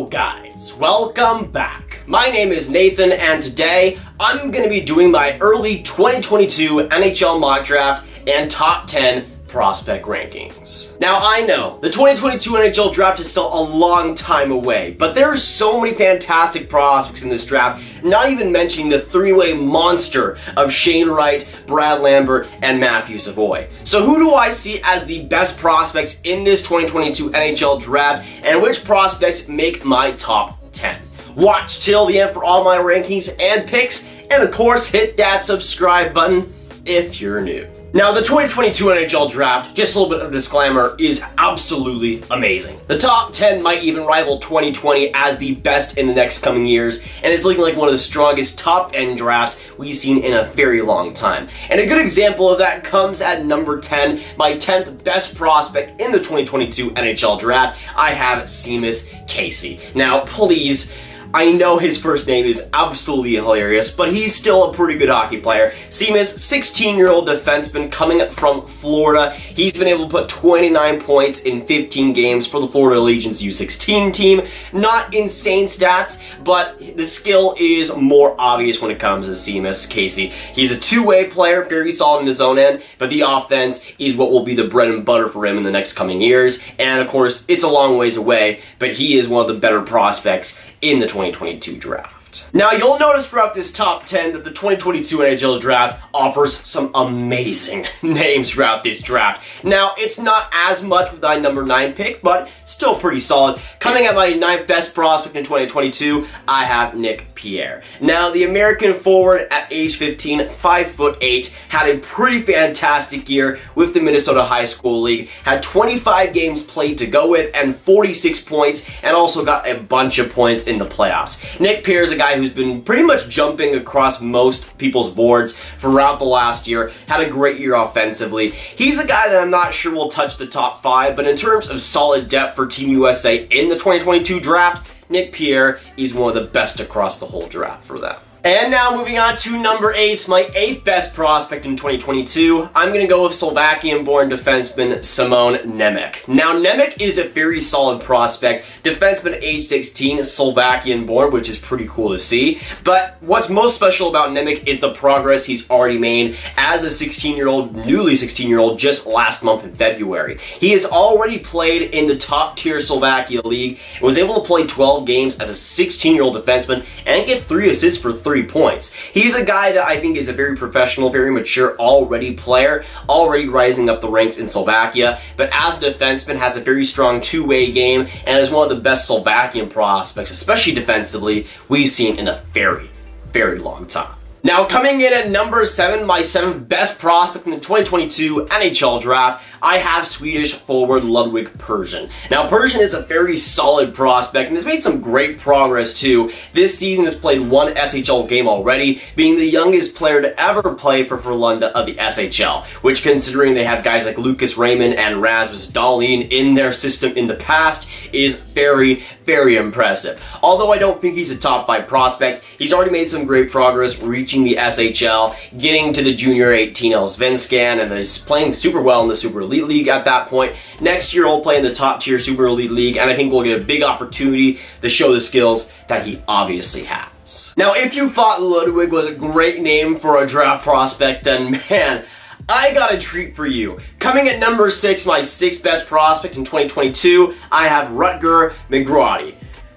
guys, welcome back. My name is Nathan and today I'm going to be doing my early 2022 NHL mock draft and top 10 prospect rankings. Now I know the 2022 NHL draft is still a long time away, but there's so many fantastic prospects in this draft, not even mentioning the three-way monster of Shane Wright, Brad Lambert, and Matthew Savoie. So who do I see as the best prospects in this 2022 NHL draft, and which prospects make my top 10? Watch till the end for all my rankings and picks, and of course hit that subscribe button if you're new. Now, the 2022 NHL draft, just a little bit of a disclaimer, is absolutely amazing. The top 10 might even rival 2020 as the best in the next coming years, and it's looking like one of the strongest top-end drafts we've seen in a very long time. And a good example of that comes at number 10, my 10th best prospect in the 2022 NHL draft. I have Seamus Casey. Now, please, I know his first name is absolutely hilarious, but he's still a pretty good hockey player. Seamus, 16-year-old defenseman coming up from Florida. He's been able to put 29 points in 15 games for the Florida Legion's U16 team. Not insane stats, but the skill is more obvious when it comes to Seamus Casey. He's a two-way player, very solid in his own end, but the offense is what will be the bread and butter for him in the next coming years. And of course, it's a long ways away, but he is one of the better prospects in the 2022 draft. Now, you'll notice throughout this top 10 that the 2022 NHL draft offers some amazing names throughout this draft. Now, it's not as much with my number 9 pick, but still pretty solid. Coming at my 9th best prospect in 2022, I have Nick Pierre. Now, the American forward at age 15, 5'8", had a pretty fantastic year with the Minnesota High School League, had 25 games played to go with and 46 points, and also got a bunch of points in the playoffs. Nick Pierre is a guy who's been pretty much jumping across most people's boards throughout the last year, had a great year offensively. He's a guy that I'm not sure will touch the top 5, but in terms of solid depth for Team USA in the 2022 draft, Nick Pierre is one of the best across the whole draft for them. And now moving on to number 8, my 8th best prospect in 2022, I'm going to go with Slovakian-born defenseman Simon Nemec. Now, Nemec is a very solid prospect, defenseman age 16, Slovakian-born, which is pretty cool to see. But what's most special about Nemec is the progress he's already made as a 16-year-old, newly 16-year-old, just last month in February. He has already played in the top-tier Slovakia league, and was able to play 12 games as a 16-year-old defenseman and get 3 assists for 3 points. He's a guy that I think is a very professional, very mature already player, already rising up the ranks in Slovakia, but as a defenseman has a very strong two-way game and is one of the best Slovakian prospects, especially defensively, we've seen in a very, very long time. Now, coming in at number 7, my 7th best prospect in the 2022 NHL draft, I have Swedish forward Ludwig Persson. Now, Persson is a very solid prospect and has made some great progress too. This season has played 1 SHL game already, being the youngest player to ever play for Frölunda of the SHL, which, considering they have guys like Lucas Raymond and Rasmus Dahlin in their system in the past, is very, very impressive. Although I don't think he's a top 5 prospect, he's already made some great progress reaching the SHL, getting to the Junior 18 Allsvenskan, and is playing super well in the Super Elite League at that point. Next year he'll play in the top tier Super Elite League, and I think we'll get a big opportunity to show the skills that he obviously has. Now, if you thought Ludwig was a great name for a draft prospect, then man, I got a treat for you. Coming at number 6, my 6th best prospect in 2022, I have Rutger McGrady.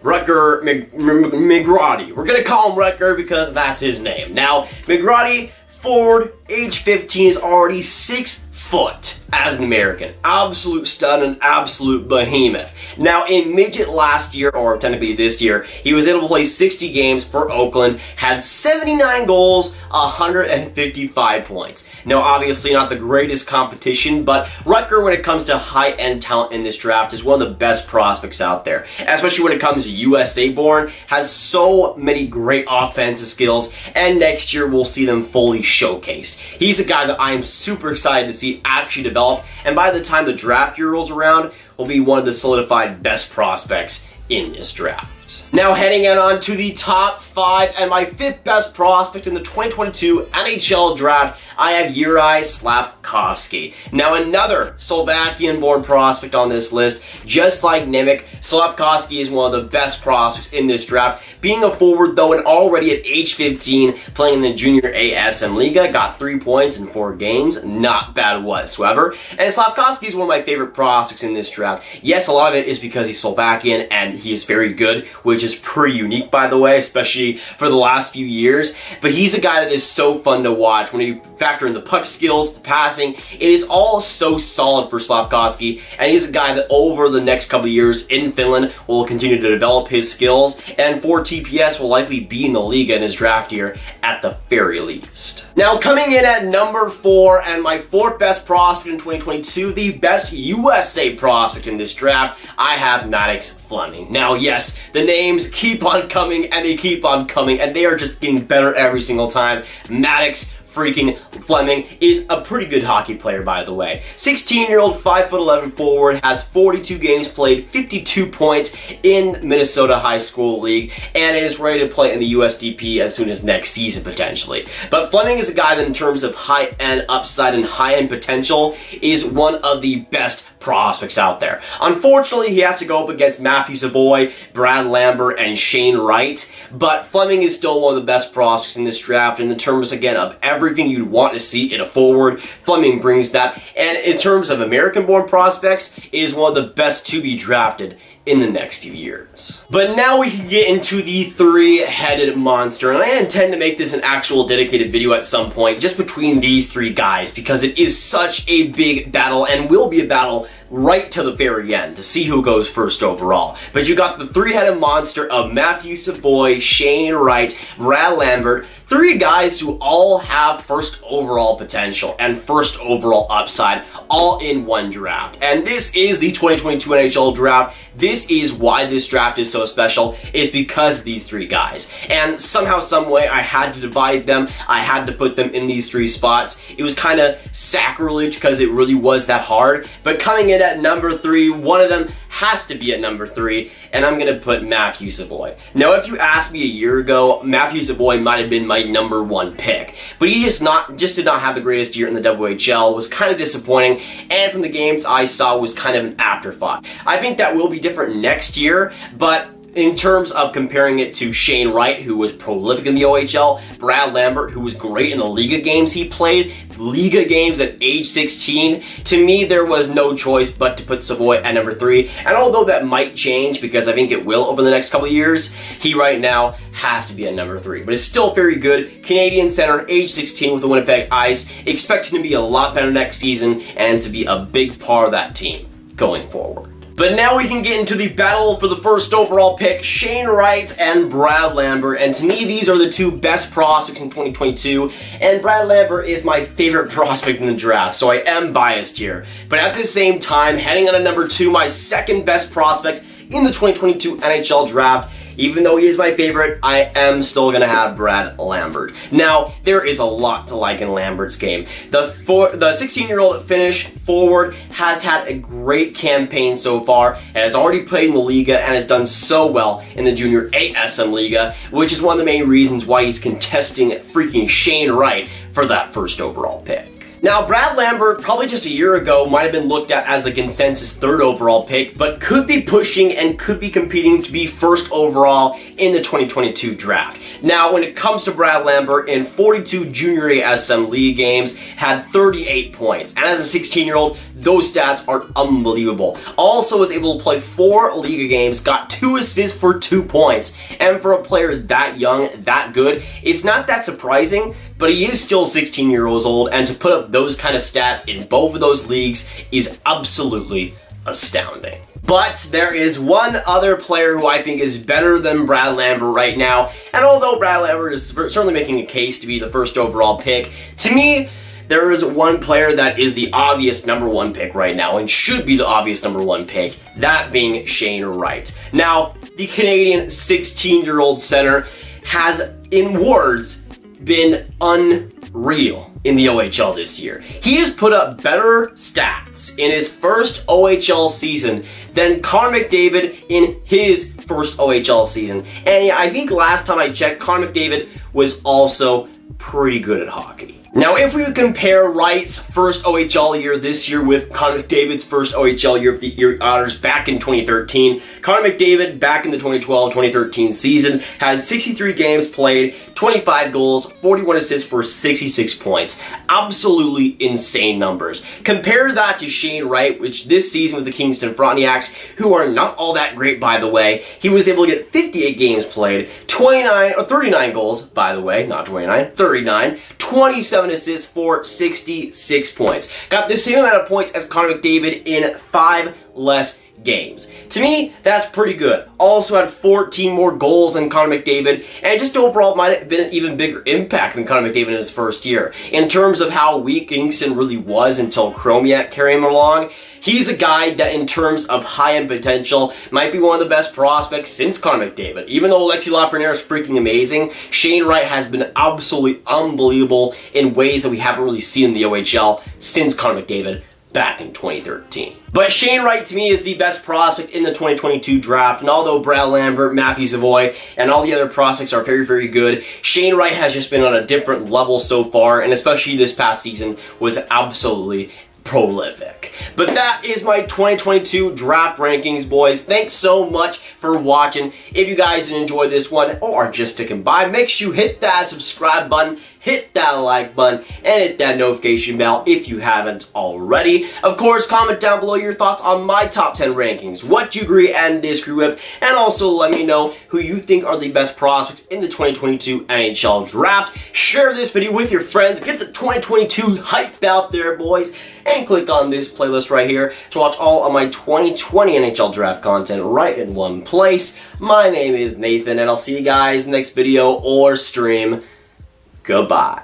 Rutger McGrady. We're gonna call him Rutger because that's his name. Now, McGrady, forward, age 15, is already 6 foot as an American. Absolute stud and absolute behemoth. Now, in midget last year, or technically this year, he was able to play 60 games for Oakland, had 79 goals, 155 points. Now, obviously not the greatest competition, but Rutger, when it comes to high-end talent in this draft, is one of the best prospects out there. Especially when it comes to USA-born, has so many great offensive skills, and next year we'll see them fully showcased. He's a guy that I am super excited to see actually develop, and by the time the draft year rolls around, will be one of the solidified best prospects in this draft. Now heading on to the top 5 and my 5th best prospect in the 2022 NHL draft, I have Juraj Slafkovsky. Now another Slovakian-born prospect on this list. Just like Nemec, Slafkovsky is one of the best prospects in this draft. Being a forward though, and already at age 15 playing in the Junior ASM Liga, got 3 points in 4 games. Not bad whatsoever. And Slafkovsky is one of my favorite prospects in this draft. Yes, a lot of it is because he's Slovakian and he is very good, which is pretty unique by the way, especially for the last few years. But he's a guy that is so fun to watch. When you factor in the puck skills, the passing, it is all so solid for Slafkovsky, and he's a guy that over the next couple of years in Finland will continue to develop his skills, and for TPS will likely be in the Liga in his draft year at the very least. Now coming in at number 4 and my 4th best prospect in 2022, the best USA prospect in this draft, I have Maddox Fleming. Now yes, the names keep on coming and they keep on coming, and they are just getting better every single time. Maddox freaking Fleming is a pretty good hockey player, by the way. 16-year-old, 5'11" forward, has 42 games played, 52 points in Minnesota High School League, and is ready to play in the USDP as soon as next season, potentially. But Fleming is a guy that in terms of high-end upside and high-end potential is one of the best prospects out there. Unfortunately, he has to go up against Matthew Savoy, Brad Lambert, and Shane Wright, but Fleming is still one of the best prospects in this draft in the terms, again, of everything you'd want to see in a forward. Fleming brings that, and in terms of American-born prospects, is one of the best to be drafted in the next few years. But now we can get into the 3-headed monster, and I intend to make this an actual dedicated video at some point just between these 3 guys, because it is such a big battle and will be a battle right to the very end to see who goes first overall. But you got the 3-headed monster of Matthew Savoy, Shane Wright, Brad Lambert, 3 guys who all have first overall potential and first overall upside all in one draft. And this is the 2022 NHL draft. This is why this draft is so special, is because of these 3 guys. And somehow, some way, I had to divide them. I had to put them in these 3 spots. It was kind of sacrilege because it really was that hard. But coming in at number 3, one of them has to be at number 3, and I'm going to put Matthew Savoy. Now, if you asked me a year ago, Matthew Savoy might have been my number 1 pick. But he just did not have the greatest year in the WHL, was kind of disappointing, and from the games I saw was kind of an afterthought. I think that will be different next year, but in terms of comparing it to Shane Wright, who was prolific in the OHL, Brad Lambert, who was great in the Liga games he played, Liga games at age 16, to me there was no choice but to put Savoy at number 3. And although that might change, because I think it will over the next couple of years, he right now has to be at number 3. But it's still very good. Canadian center, age 16 with the Winnipeg Ice, expecting to be a lot better next season and to be a big part of that team going forward. But now we can get into the battle for the first overall pick, Shane Wright and Brad Lambert. And to me, these are the 2 best prospects in 2022. And Brad Lambert is my favorite prospect in the draft, so I am biased here. But at the same time, heading on to number 2, my 2nd best prospect in the 2022 NHL draft. Even though he is my favorite, I am still going to have Brad Lambert. Now, there is a lot to like in Lambert's game. The 16-year-old Finnish forward has had a great campaign so far, and has already played in the Liga and has done so well in the Junior ASM Liga, which is one of the main reasons why he's contesting freaking Shane Wright for that first overall pick. Now, Brad Lambert, probably just a year ago, might have been looked at as the consensus 3rd overall pick, but could be pushing and could be competing to be 1st overall in the 2022 draft. Now, when it comes to Brad Lambert, in 42 Junior ASM League games, had 38 points. And as a 16-year-old, those stats are unbelievable. Also was able to play 4 Liga games, got 2 assists for 2 points. And for a player that young, that good, it's not that surprising, but he is still 16 years old, and to put up those kind of stats in both of those leagues is absolutely astounding. But there is one other player who I think is better than Brad Lambert right now, and although Brad Lambert is certainly making a case to be the 1st overall pick, to me, there is one player that is the obvious number 1 pick right now, and should be the obvious number 1 pick, that being Shane Wright. Now, the Canadian 16-year-old center has, in words, been real in the OHL this year. He has put up better stats in his first OHL season than Connor McDavid in his first OHL season. And yeah, I think last time I checked, Connor McDavid was also pretty good at hockey. Now, if we would compare Wright's first OHL year this year with Connor McDavid's first OHL year of the Otters back in 2013, Connor McDavid back in the 2012-2013 season had 63 games played, 25 goals, 41 assists for 66 points. Absolutely insane numbers. Compare that to Shane Wright, which this season with the Kingston Frontenacs, who are not all that great by the way, he was able to get 58 games played, 39 goals, by the way, not 29, 39, 27 assists for 66 points. Got the same amount of points as Connor McDavid in 5 less games. To me, that's pretty good. Also had 14 more goals than Connor McDavid, and just overall might have been an even bigger impact than Connor McDavid in his first year. In terms of how weak Kingston really was until Chromiak carried him along, he's a guy that in terms of high-end potential might be one of the best prospects since Connor McDavid. Even though Alexi Lafreniere is freaking amazing, Shane Wright has been absolutely unbelievable in ways that we haven't really seen in the OHL since Connor McDavid back in 2013. But Shane Wright to me is the best prospect in the 2022 draft, and although Brad Lambert, Matthew Savoy, and all the other prospects are very, very good, Shane Wright has just been on a different level so far, and especially this past season was absolutely prolific. But that is my 2022 draft rankings, boys. Thanks so much for watching. If you guys enjoyed this one or are just sticking by, make sure you hit that subscribe button, hit that like button, and hit that notification bell if you haven't already. Of course, comment down below your thoughts on my top 10 rankings, what you agree and disagree with, and also let me know who you think are the best prospects in the 2022 NHL Draft. Share this video with your friends, get the 2022 hype out there, boys, and click on this playlist right here to watch all of my 2020 NHL Draft content right in one place. My name is Nathan, and I'll see you guys next video or stream. Goodbye.